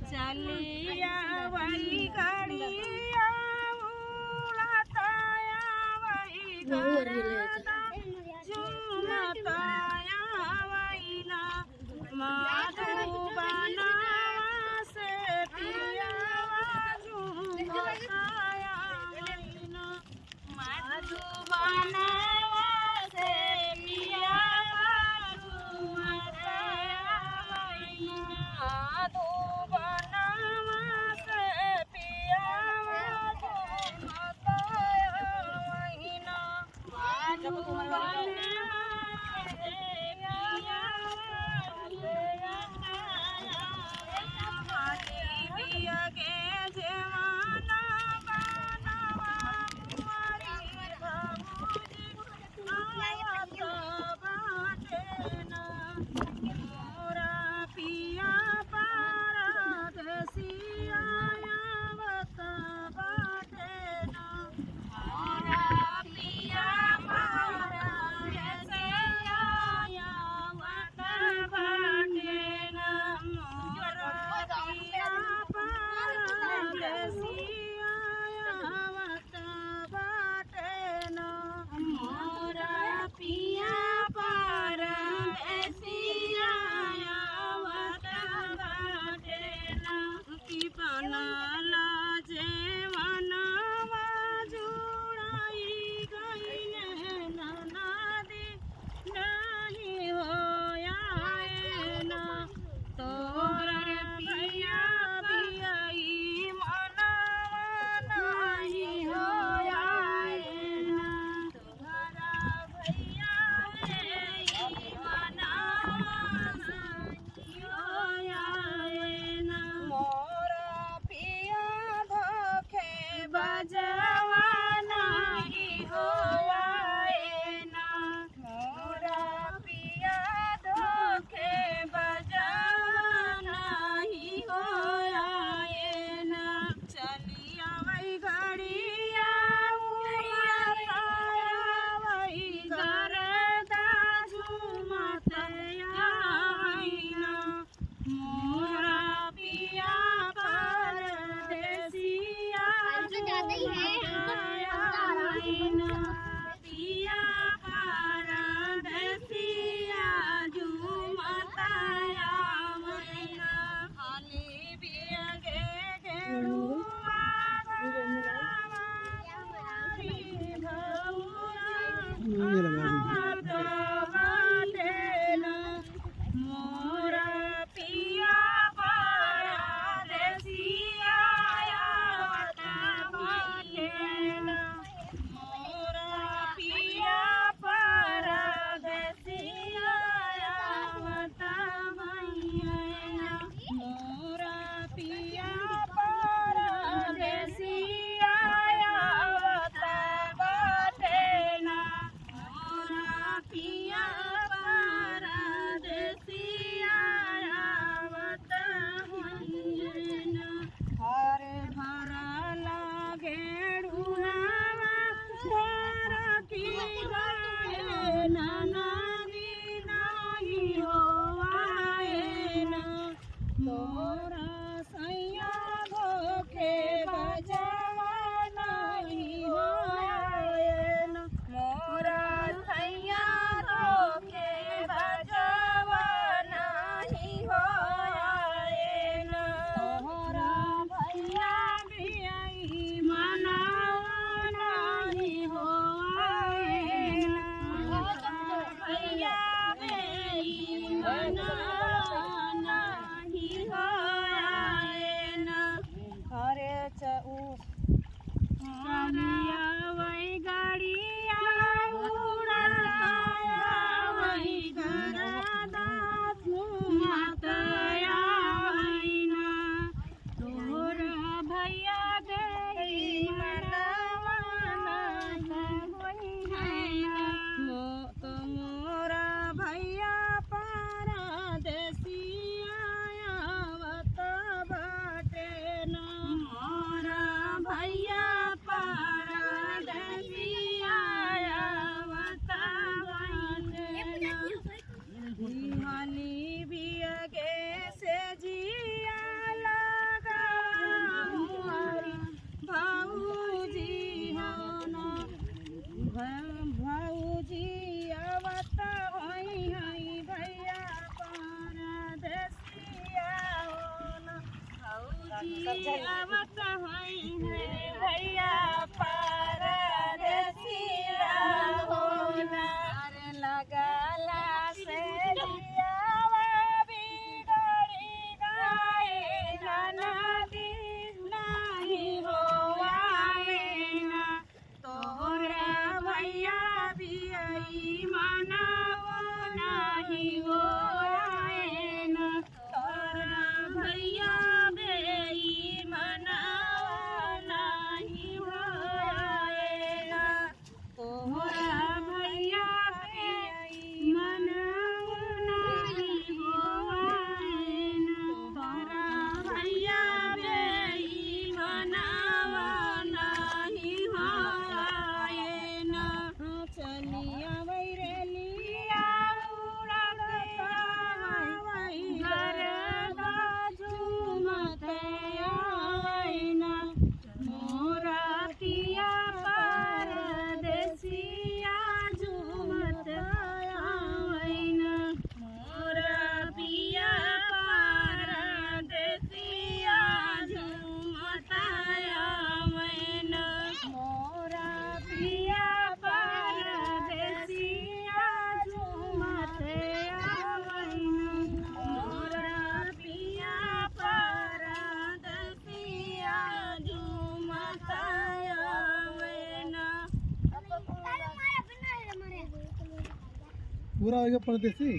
चलिया वही गाड़िया उड़ाताया वही गाना झूमताया वही ना मधुबना से पिया झूमताया वही ना मधुबना से पिया झूमताया वही ना आवत हईन भैया परदेसिया होला अरे लगाला से दियावा बिगड़ी गए नदी नहीं होवाए ना तोहरा भैया भी आई मनाओ नहीं होवाए ना तोहरा भैया बेई मनाओ नहीं होवाएगा तोहरा भैया बेई मनाओ नहीं होवाएगा तोहरा भैया बेई मनाओ नहीं होवाएगा चलिया बैरलिया उड़ा घर झूमते आईना मोरा पिया परदेसिया झूमत आईना मोरा पिया परदेसिया झूमत आईना मोरा पिया परदेसिया झूमत आईना मोरा पिया परदेसिया झूमत आईना पूरा हो गया परदेसी।